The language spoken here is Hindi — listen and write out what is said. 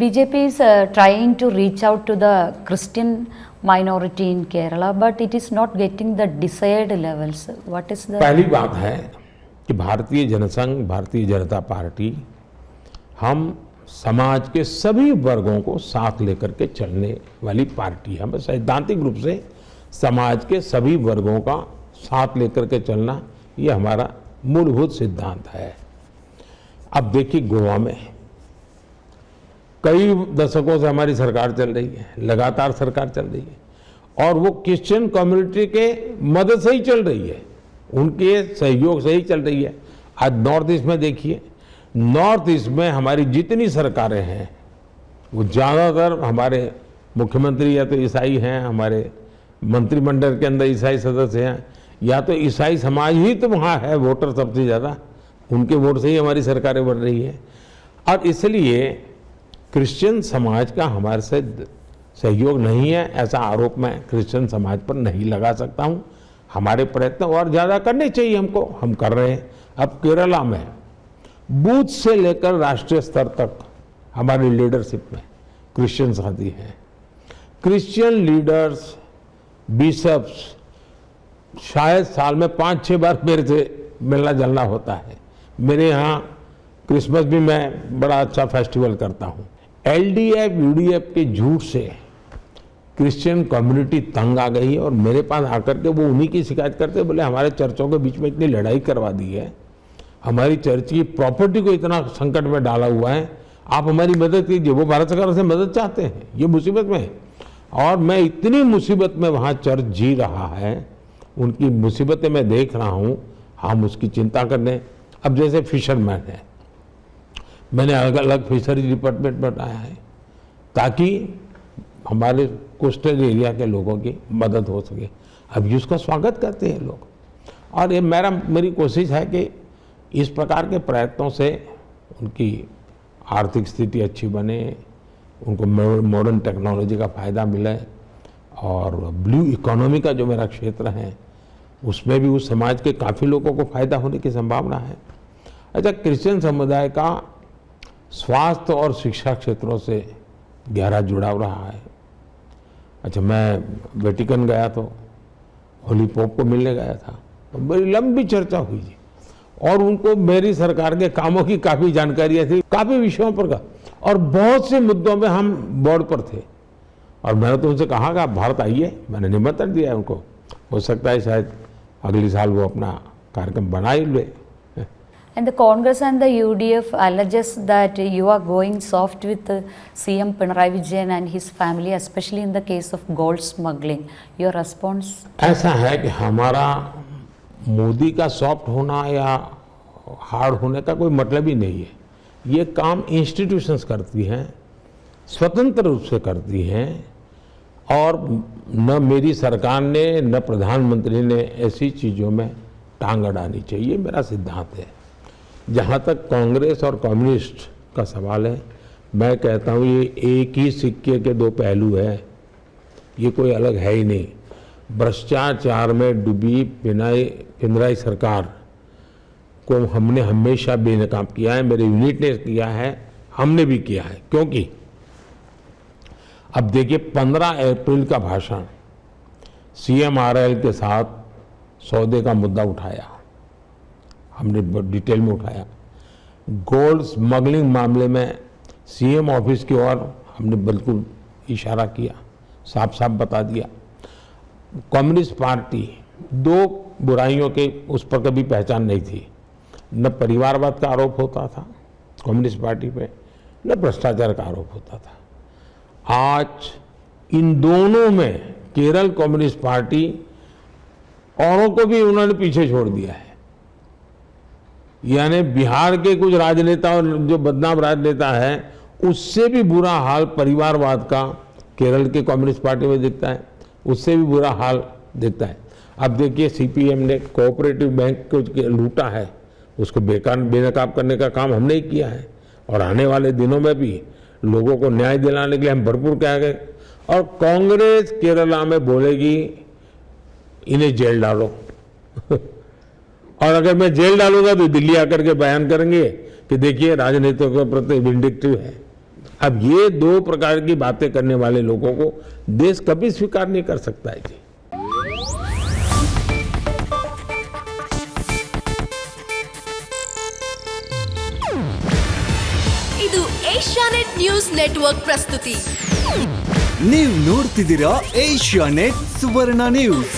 BJP is trying to reach out to the Christian minority in Kerala, but it is not getting the desired levels. What is the? पहली बात है कि भारतीय जनसंघ, भारतीय जनता पार्टी हम समाज के सभी वर्गों को साथ लेकर के चलने वाली पार्टी है। हमें सैद्धांतिक रूप से समाज के सभी वर्गों का साथ लेकर के चलना ये हमारा मूलभूत सिद्धांत है। अब देखिए, गोवा में कई दशकों से हमारी सरकार चल रही है, लगातार सरकार चल रही है और वो क्रिश्चियन कम्युनिटी के मदद से ही चल रही है, उनके सहयोग से ही चल रही है। आज नॉर्थ ईस्ट में देखिए, नॉर्थ ईस्ट में हमारी जितनी सरकारें हैं वो ज़्यादातर हमारे मुख्यमंत्री या तो ईसाई हैं, हमारे मंत्रिमंडल के अंदर ईसाई सदस्य हैं, या तो ईसाई समाज ही तो वहाँ है, वोटर सबसे ज़्यादा, उनके वोट से ही हमारी सरकारें बन रही हैं। और इसलिए क्रिश्चियन समाज का हमारे से सहयोग नहीं है, ऐसा आरोप मैं क्रिश्चियन समाज पर नहीं लगा सकता हूँ। हमारे प्रयत्न और ज़्यादा करने चाहिए हमको, हम कर रहे हैं। अब केरला में बूथ से लेकर राष्ट्रीय स्तर तक हमारी लीडरशिप में क्रिश्चियन साथी हैं। क्रिश्चियन लीडर्स, बिशप्स शायद साल में 5-6 बार मेरे से मिलना जुलना होता है। मेरे यहाँ क्रिसमस भी मैं बड़ा अच्छा फेस्टिवल करता हूँ। LDF, UDF के झूठ से क्रिश्चियन कम्युनिटी तंग आ गई है और मेरे पास आकर के वो उन्हीं की शिकायत करते, बोले हमारे चर्चों के बीच में इतनी लड़ाई करवा दी है, हमारी चर्च की प्रॉपर्टी को इतना संकट में डाला हुआ है, आप हमारी मदद कीजिए। वो भारत सरकार से मदद चाहते हैं, ये मुसीबत में है और मैं इतनी मुसीबत में वहाँ चर्च जी रहा है, उनकी मुसीबतें मैं देख रहा हूँ, हम उसकी चिंता करने। अब जैसे फिशरमैन है, मैंने अलग अलग फिशरी डिपार्टमेंट बनाया है ताकि हमारे कोस्टल एरिया के लोगों की मदद हो सके। अब उसका स्वागत करते हैं लोग और ये मेरी कोशिश है कि इस प्रकार के प्रयत्नों से उनकी आर्थिक स्थिति अच्छी बने, उनको मॉडर्न टेक्नोलॉजी का फ़ायदा मिले और ब्लू इकोनॉमी का जो मेरा क्षेत्र है उसमें भी उस समाज के काफ़ी लोगों को फ़ायदा होने की संभावना है। अच्छा, क्रिश्चियन समुदाय का स्वास्थ्य और शिक्षा क्षेत्रों से गहरा जुड़ाव रहा है। अच्छा, मैं वेटिकन गया तो होली पोप को मिलने गया था, तो बड़ी लंबी चर्चा हुई जी और उनको मेरी सरकार के कामों की काफ़ी जानकारियाँ थी, काफ़ी विषयों पर का और बहुत से मुद्दों में हम बोर्ड पर थे और मैंने तो उनसे कहा कि आप भारत आइए, मैंने निमंत्रण दिया है उनको। हो सकता है शायद अगले साल वो अपना कार्यक्रम बना ही ले। And the Congress and the UDF alleges that you are going soft with CM Pinarayi Vijayan and his family, especially in the case of gold smuggling. Your response? ऐसा है कि हमारा मोदी का सॉफ्ट होना या हार्ड होने का कोई मतलब ही नहीं है। ये काम इंस्टीट्यूशंस करती हैं, स्वतंत्र रूप से करती हैं और न मेरी सरकार ने न प्रधानमंत्री ने ऐसी चीज़ों में टांग अड़ानी चाहिए, मेरा सिद्धांत है। जहाँ तक कांग्रेस और कम्युनिस्ट का सवाल है, मैं कहता हूँ ये एक ही सिक्के के दो पहलू है, ये कोई अलग है ही नहीं। भ्रष्टाचार में डूबी पिनराई सरकार को हमने हमेशा बेनकाब किया है, मेरे यूनिट ने किया है, हमने भी किया है। क्योंकि अब देखिए 15 अप्रैल का भाषण CMRL के साथ सौदे का मुद्दा उठाया, हमने डिटेल में उठाया। गोल्ड स्मगलिंग मामले में CM ऑफिस की ओर हमने बिल्कुल इशारा किया, साफ साफ बता दिया। कम्युनिस्ट पार्टी दो बुराइयों के उस पर कभी पहचान नहीं थी, न परिवारवाद का आरोप होता था कम्युनिस्ट पार्टी पे, न भ्रष्टाचार का आरोप होता था। आज इन दोनों में केरल कम्युनिस्ट पार्टी औरों को भी उन्होंने पीछे छोड़ दिया है। यानी बिहार के कुछ राजनेता और जो बदनाम राजनेता है उससे भी बुरा हाल परिवारवाद का केरल के कम्युनिस्ट पार्टी में दिखता है, उससे भी बुरा हाल दिखता है। अब देखिए CPM ने कोऑपरेटिव बैंक को लूटा है, उसको बेनकाब करने का काम हमने ही किया है और आने वाले दिनों में भी लोगों को न्याय दिलाने के लिए हम भरपूर करेंगे। और कांग्रेस केरला में बोलेगी इन्हें जेल डालो और अगर मैं जेल डालूंगा तो दिल्ली आकर के बयान करेंगे कि देखिए राजनीतिकों के प्रति विंडिक्टिव है। अब ये दो प्रकार की बातें करने वाले लोगों को देश कभी स्वीकार नहीं कर सकता है जी। ಇದು ಏಷ್ಯಾನೆಟ್ ನ್ಯೂಸ್ ನೆಟ್ವರ್ಕ್ ಪ್ರಸ್ತುತಿ. ನೀವು ನೋಡ್ತಿದ್ದೀರಾ ಏಷ್ಯಾನೆಟ್ ಸುವರ್ಣ ನ್ಯೂಸ್.